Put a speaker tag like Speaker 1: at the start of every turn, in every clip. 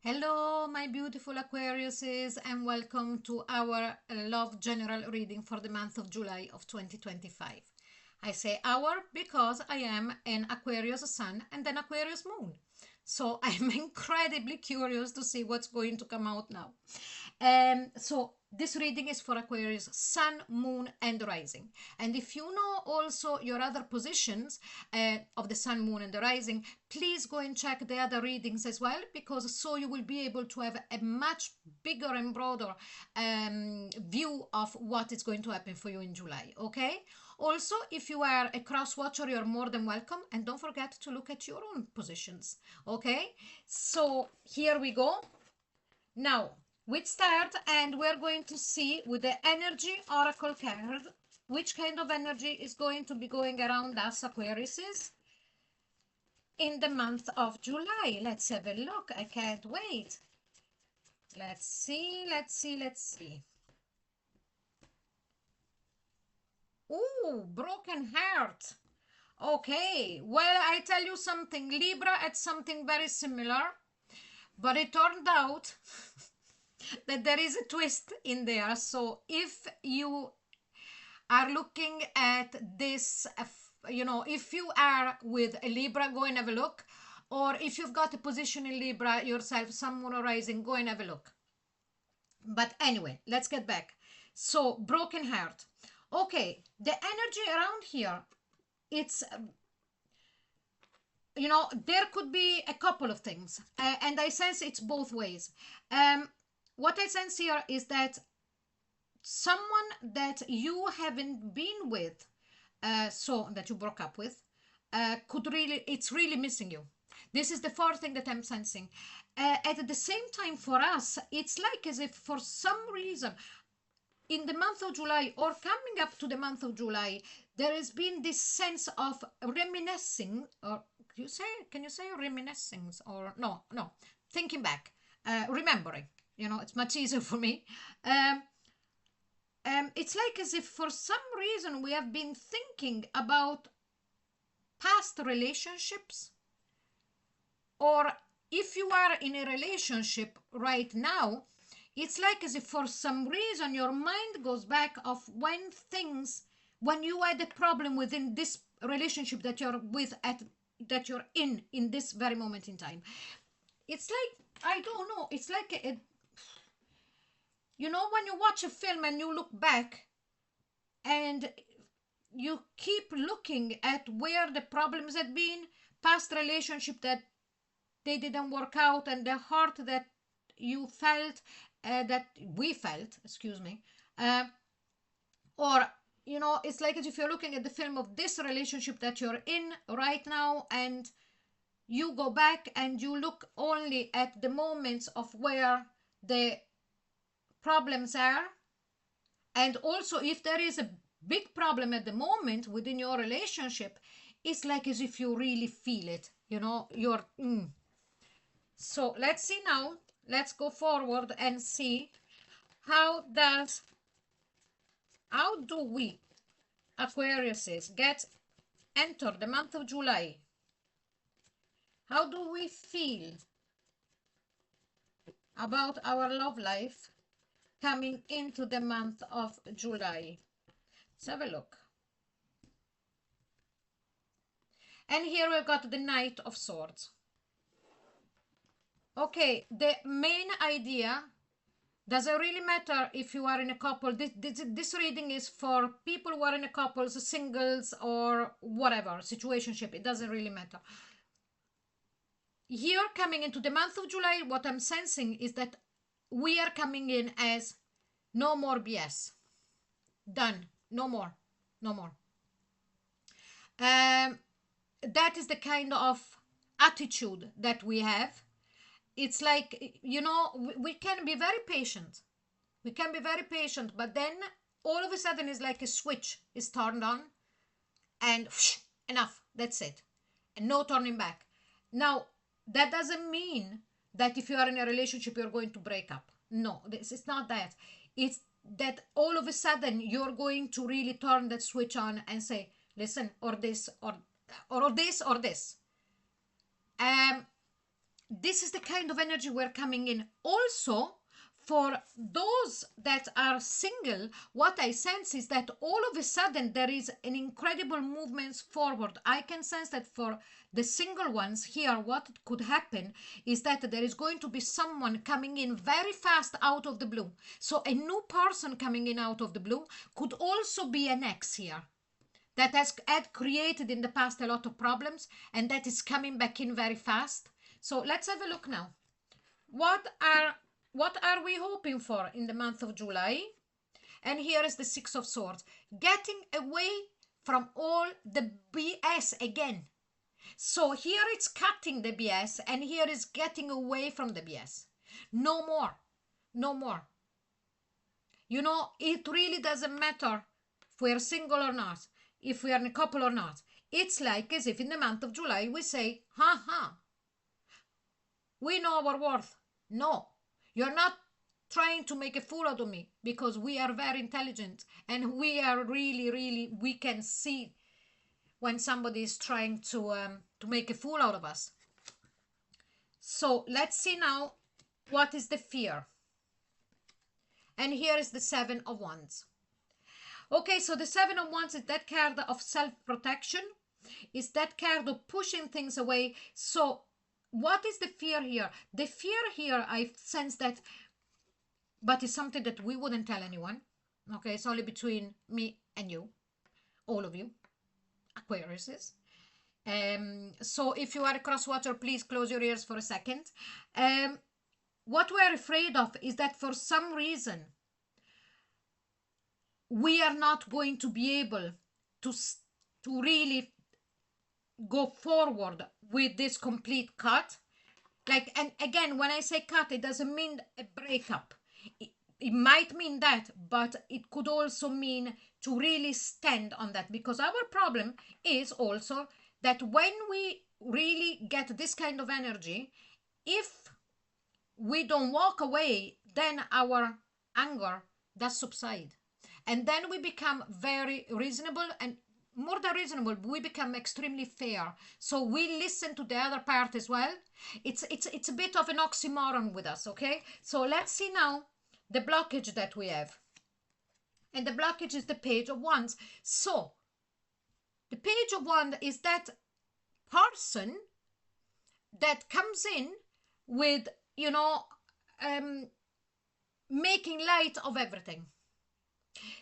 Speaker 1: Hello, my beautiful Aquariuses, and welcome to our love general reading for the month of July of 2025. I say our because I am an Aquarius sun and an Aquarius moon. So I'm incredibly curious to see what's going to come out now. So this reading is for Aquarius sun, moon, and rising. And if you know also your other positions of the sun, moon, and the rising, please go and check the other readings as well, because so you will be able to have a much bigger and broader view of what is going to happen for you in July. Okay. Also, if you are a cross watcher, you're more than welcome. And don't forget to look at your own positions. Okay. So here we go. Now, we start and we're going to see with the energy oracle card which kind of energy is going to be going around us Aquariuses in the month of July. Let's have a look. I can't wait. Let's see. Ooh, broken heart. Okay, well, I tell you something. Libra had something very similar, but it turned out that there is a twist in there. So if you are looking at this, if you are with a Libra, go and have a look. Or if you've got a position in Libra yourself, sun, moon, or rising, go and have a look. But anyway, let's get back. So, broken heart. Okay, the energy around here, it's there could be a couple of things, and I sense it's both ways. What I sense here is that someone that you haven't been with, so that you broke up with, it's really missing you. This is the fourth thing that I'm sensing. At the same time, for us, it's like as if for some reason in the month of July or coming up to the month of July, there has been this sense of reminiscing, or can you say reminiscing, or no, thinking back, remembering. It's much easier for me. It's like as if for some reason we have been thinking about past relationships, or if you are in a relationship right now, it's like as if for some reason your mind goes back of when you had a problem within this relationship that you're that you're in this very moment in time. It's like, I don't know, it's like when you watch a film and you look back and you keep looking at where the problems had been, past relationship that they didn't work out, and the hurt that you felt, that we felt, excuse me, or it's like as if you're looking at the film of this relationship that you're in right now, and you go back and you look only at the moments of where the problems are, and also if there is a big problem at the moment within your relationship, it's like as if you really feel it, So let's see now. Let's go forward and see how do we Aquariuses enter the month of July. How do we feel about our love life coming into the month of July? Let's have a look. And here we've got the Knight of Swords. Okay, the main idea, does it really matter if you are in a couple? This reading is for people who are in a couple, singles, or whatever, situationship. It doesn't really matter. Here, coming into the month of July, what I'm sensing is that we are coming in as no more BS. Done. No more. No more. That is the kind of attitude that we have. It's like, we can be very patient. We can be very patient, but then all of a sudden it's like a switch is turned on and enough, that's it. And no turning back. Now, that doesn't mean that if you are in a relationship, you're going to break up. No, it's not that. It's that all of a sudden you're going to really turn that switch on and say, listen, or this, or this, or this. this is the kind of energy we're coming in. Also, for those that are single, what I sense is that all of a sudden there is an incredible movement forward. I can sense that for the single ones here, what could happen is that there is going to be someone coming in very fast out of the blue. So a new person coming in out of the blue could also be an ex here that had created in the past a lot of problems and that is coming back in very fast. So let's have a look now. What are we hoping for in the month of July? And here is the Six of Swords. Getting away from all the BS again. So here it's cutting the BS and here is getting away from the BS. No more. No more. You know, it really doesn't matter if we're single or not, if we are in a couple or not. It's like as if in the month of July we say, we know our worth. No, you're not trying to make a fool out of me, because we are very intelligent and we are really, we can see when somebody is trying to make a fool out of us. So let's see now what is the fear. And here is the Seven of Wands. Okay, so the Seven of Wands is that card of self-protection. Is that card of pushing things away. So what is the fear here? The fear here, I sense that, but it's something that we wouldn't tell anyone. Okay, it's only between me and you, all of you, Aquariuses. So if you are a cross-watcher, please close your ears for a second. What we're afraid of is that for some reason, we are not going to be able to really go forward with this complete cut. Like, and again, when I say cut, it doesn't mean a breakup. It might mean that, but it could also mean to really stand on that, because our problem is also that when we really get this kind of energy, if we don't walk away, then our anger does subside. And then we become very reasonable, and more than reasonable, we become extremely fair. So we listen to the other part as well. It's a bit of an oxymoron with us, okay? So let's see now the blockage that we have. And the blockage is the Page of Wands. So the Page of Wands is that person that comes in with, you know, making light of everything.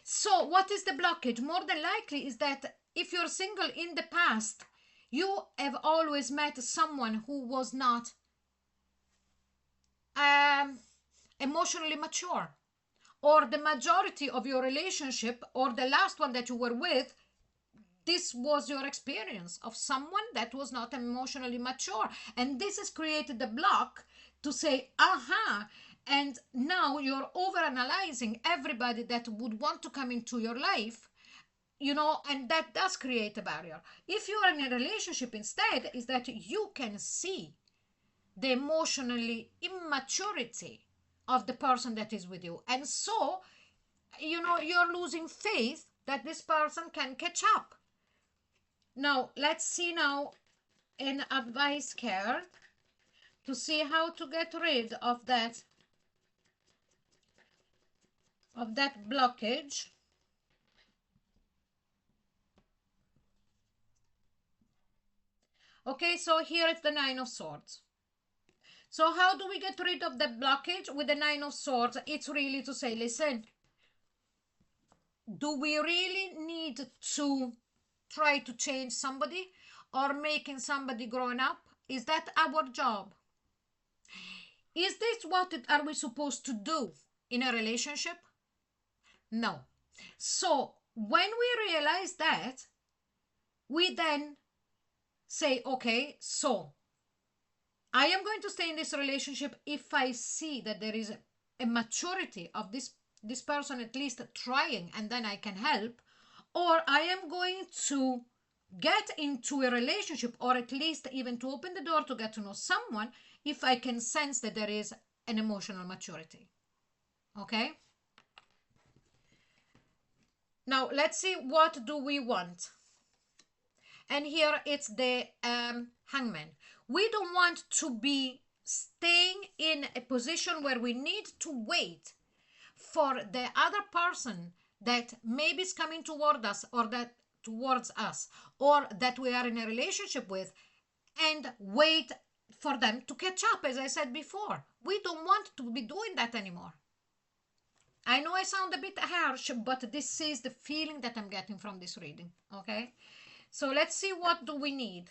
Speaker 1: So what is the blockage? More than likely is that if you're single in the past, you have always met someone who was not emotionally mature, or the majority of your relationship, or the last one that you were with, this was your experience of someone that was not emotionally mature, and this has created the block to say, aha. And now you're overanalyzing everybody that would want to come into your life, you know, and that does create a barrier. If you are in a relationship instead, is that you can see the emotionally immaturity of the person that is with you. And so, you know, you're losing faith that this person can catch up. Now, let's see now an advice card to see how to get rid of that blockage. Okay, so here is the Nine of Swords. So how do we get rid of the blockage with the Nine of Swords? It's really to say, listen, do we really need to try to change somebody or making somebody grown up? Is that our job? Is this what are we supposed to do in a relationship? No. So when we realize that, we then say, okay, so I am going to stay in this relationship if I see that there is a maturity of this person at least trying, and then I can help, or I am going to get into a relationship, or at least even to open the door to get to know someone if I can sense that there is an emotional maturity. Okay? Now, let's see, what do we want? And here it's the Hangman. We don't want to be staying in a position where we need to wait for the other person that maybe is coming toward us, or that towards us, or that we are in a relationship with, and wait for them to catch up. As I said before, we don't want to be doing that anymore. I know I sound a bit harsh, but this is the feeling that I'm getting from this reading. Okay, so let's see, what do we need?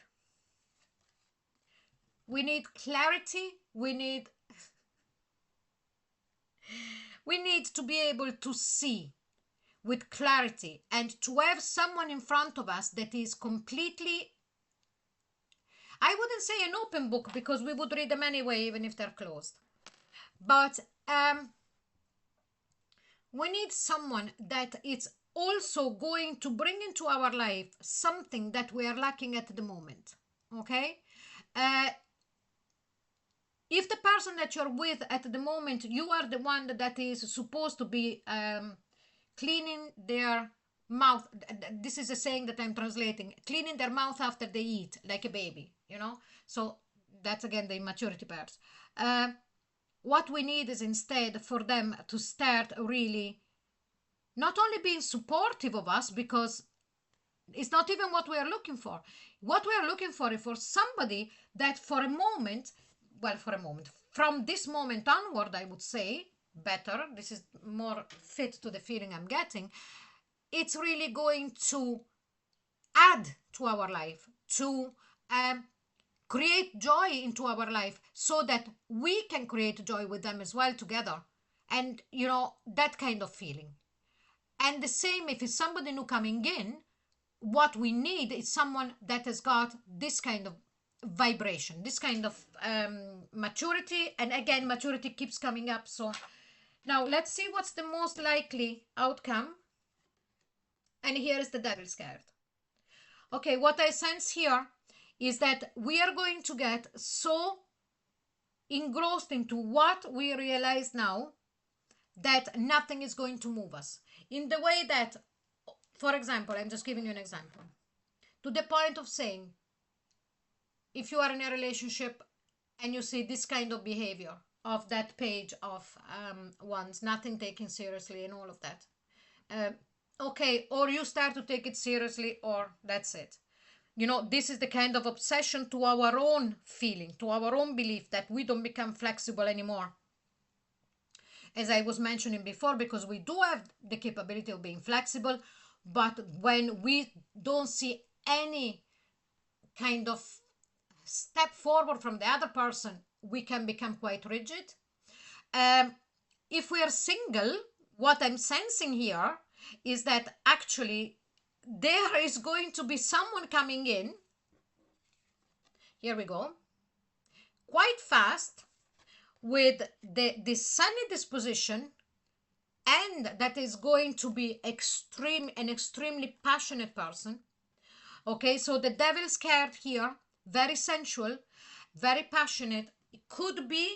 Speaker 1: We need clarity. We need to be able to see with clarity, and to have someone in front of us that is completely, I wouldn't say an open book, because we would read them anyway even if they're closed, but we need someone that is also going to bring into our life something that we are lacking at the moment. Okay, if the person that you're with at the moment, you are the one that is supposed to be cleaning their mouth. This is a saying that I'm translating. Cleaning their mouth after they eat, like a baby, you know. So that's again the immaturity part. What we need is instead for them to start really not only being supportive of us, because it's not even what we are looking for. What we are looking for is for somebody that for a moment, from this moment onward, I would say, better, this is more fit to the feeling I'm getting, it's really going to add to our life, to create joy into our life, so that we can create joy with them as well together, and you know, that kind of feeling. And the same if it's somebody new coming in, what we need is someone that has got this kind of vibration, this kind of maturity. And again, maturity keeps coming up. So now let's see what's the most likely outcome. And here is the Devil's card. Okay, what I sense here is that we are going to get so engrossed into what we realize now that nothing is going to move us. In the way that, for example, I'm just giving you an example, to the point of saying, if you are in a relationship and you see this kind of behavior of that page of wands, nothing taken seriously and all of that, okay, or you start to take it seriously, or that's it. You know, this is the kind of obsession to our own feeling, to our own belief, that we don't become flexible anymore. As I was mentioning before, because we do have the capability of being flexible, but when we don't see any kind of step forward from the other person, we can become quite rigid. If we are single, what I'm sensing here is that actually there is going to be someone coming in, here we go, quite fast, with the sunny disposition, and that is going to be an extremely passionate person. Okay, so the Devil's card here, very sensual, very passionate. It could be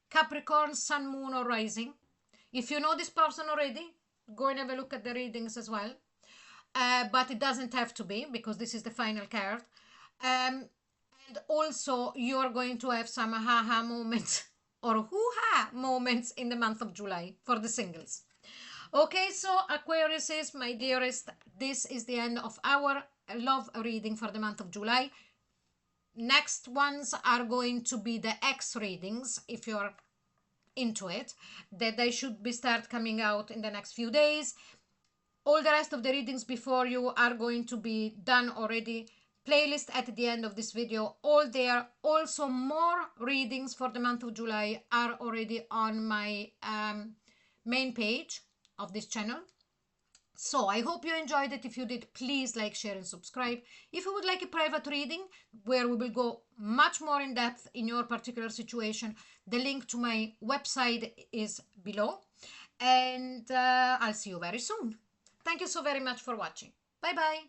Speaker 1: Capricorn, Sun, Moon, or Rising. If you know this person already, go and have a look at the readings as well. But it doesn't have to be, because this is the final card. And also, you're going to have some ha-ha moments or hoo-ha moments in the month of July for the singles. Okay, so Aquariuses, my dearest, this is the end of our love reading for the month of July. Next ones are going to be the X readings, if you're into it, that they should be start coming out in the next few days. All the rest of the readings before you are going to be done already. Playlist at the end of this video, all there. Also, more readings for the month of July are already on my main page of this channel. So I hope you enjoyed it. If you did, please like, share and subscribe. If you would like a private reading where we will go much more in depth in your particular situation, the link to my website is below. And I'll see you very soon. Thank you so very much for watching. Bye bye.